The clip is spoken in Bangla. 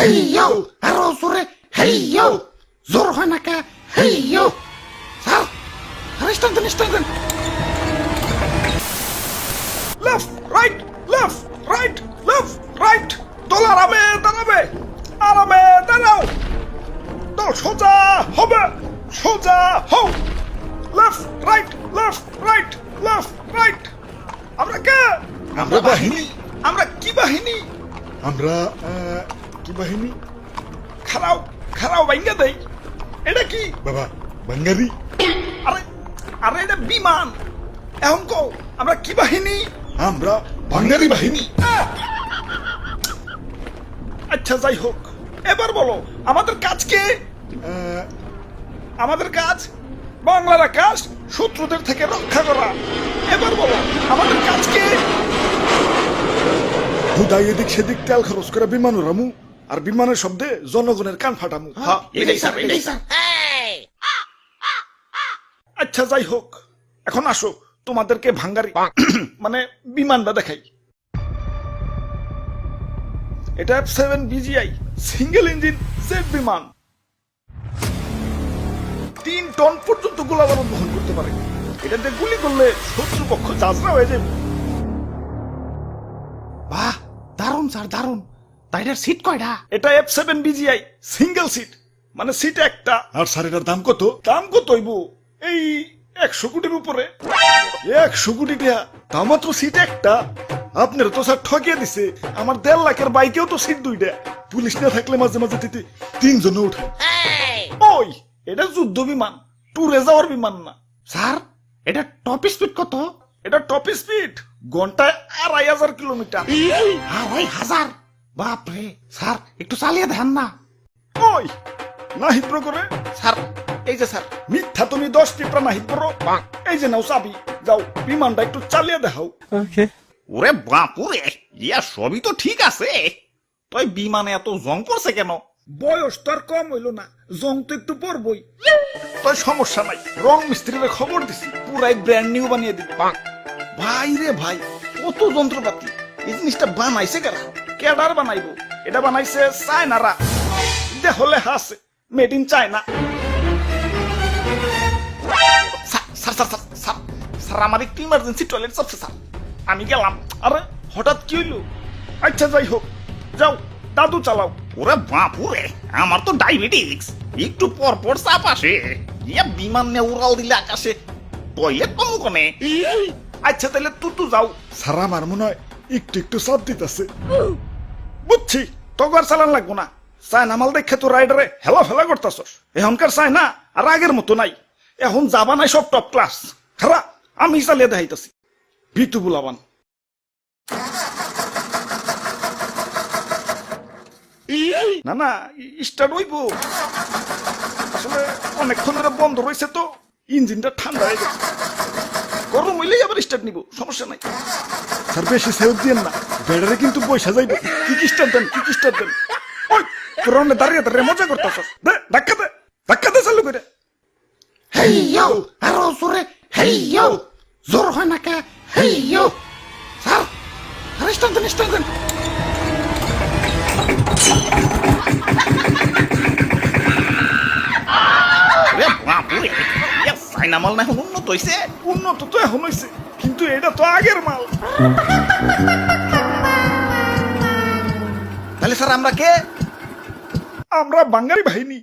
হেইয়ো আরো জোরে হেইয়ো জোর হয় না কে হেইয়ো স্যার আরে stand left right left right left right দল আরামে দাঁড়াও দল সোজা হবে সোজা হও লেফট রাইট আমরা কে আমরা বাহিনী আমরা কি বাহিনী আমরা কি বাহিনী খারাও ভাঙ্গা দেই এটা কি বাবা বাঙ্গারি আরে আরে এটা বিমান এখন কও আমরা কি বাহিনী আমরা বাঙ্গারি বাহিনী আচ্ছা যাই হোক এবার বলো আমাদের কাজ কি আমাদের কাজ বাংলার আকাশ শত্রুদের থেকে রক্ষা করা এবার বলো আমাদের কাজ কি হুদাই এদিক সেদিক তেল খরচ করে বিমান উড়ামু আর বিমানের শব্দে জনগণের কান ফাটামু হ্যাঁ, এটাই স্যার। আচ্ছা যাই হোক এখন আসো তোমাদেরকে ভাঙ্গারি মানে বিমানটা দেখাই এটা F7 BGI single engine jet বিমান 3 টন পর্যন্ত গোলাবারুদ বহন করতে পারে এটাতে গুলি করলে শত্রুপক্ষ যাজরা হয়ে যাবে বাহ দারুন স্যার দারুন তাইটার সিট কয়টা এটা F7 BGI সিঙ্গেল সিট মানে সিট একটা আর স্যার এটার দাম কত দাম কত হইব এই 100 কোটির উপরে 100 কোটি টাকা তা মাত্র সিট একটা আপনারা তো স্যার ঠকিয়ে দিছে আমার 1.5 লাখের বাইকেও তো সিট দুইটা পুলিশ না থাকলে মাঝে মাঝে দিতে 3 জন উঠে ওই এটা যুদ্ধ বিমান ট্যুরে যাওয়ার বিমান না স্যার এটা টপ স্পিড কত এটা টপ স্পিড ঘন্টায় 2500 কিলোমিটার 2500 বাপরে স্যার একটু চালিয়ে দেন না ওই না হিপ্র করে স্যার এই যে স্যার মিথ্যা তুমি 10 টিপরা না হিপ্র এই যে নাও চাবি যাও বিমানটা একটু চালিয়ে দেখাও ওরে বাপুরে ইয়া সবই তো ঠিক আছে তুই বিমানে এত জং পড়ছে কেন বয়স তো আর কম হইল না জং তো একটু পড়বই তাই সমস্যা নাই রং মিস্ত্রির খবর দিছি পুরাই ব্র্যান্ড নিউ বানিয়ে দিবি ভাই রে ভাই কত যন্ত্রপাতি এই জিনিসটা বানাইছে কারা কেডার বানাইবো এটা বানাইছে চায়নারা দেখলে হাসে মেড ইন চায়না স্যার আমার একটু ইমার্জেন্সি টয়লেট চাপছে স্যার আমি গেলাম আরে হঠাৎ কি হইলো আচ্ছা যাই হোক যাও দাদু চালাও ওরে বাপুরে আমার তো ডায়াবেটিস একটু পর পর চাপ আসে ইয়া বিমান নে উড়াল দিলে আকাশে টয়লেট পাবো কোনে আচ্ছা তাহলে তুতু যাও স্যার আমার মনে হয় একটু চাপ দিতেছে বুঝছি তগর চালান লাগবো না চায়না মাল দেখে তো রাইডারে হেলা ফেলা করতেছস এখনকার চায়না আর আগের মতো নাই এখন যাবা নাই সব টপ ক্লাস খারা আমি চালিয়ে দেখাইতেছি ভিতু বুলাবান না না স্টার্ট হইব আসলে অনেকক্ষণ ধরে বন্ধ রয়েছে তো ইঞ্জিনটা ঠান্ডা হয়ে গেছে গরম হইলেই আবার স্টার্ট নিব সমস্যা নাই স্যার বেশি সেলফ দিয়েন না ব্যাটারে কিন্তু পয়সা যাইবে কি স্টার্ট দেন ওই তোর দাঁড়িয়ে মজা করতেছস দে ধাক্কা দে চালু করে হেইয়ো আরো জোরে হেইয়ো জোর হয় না কে হেইয়ো স্যার আরে স্ট্যান্ড ওরে বাপুরে ইয়া চাইনা মাল না এখন উন্নত হইছে উন্নত তো এখন হয়েছে কিন্তু এটা তো আগের মাল তাহলে স্যার আমরা কে আমরা বাঙালি বাহিনী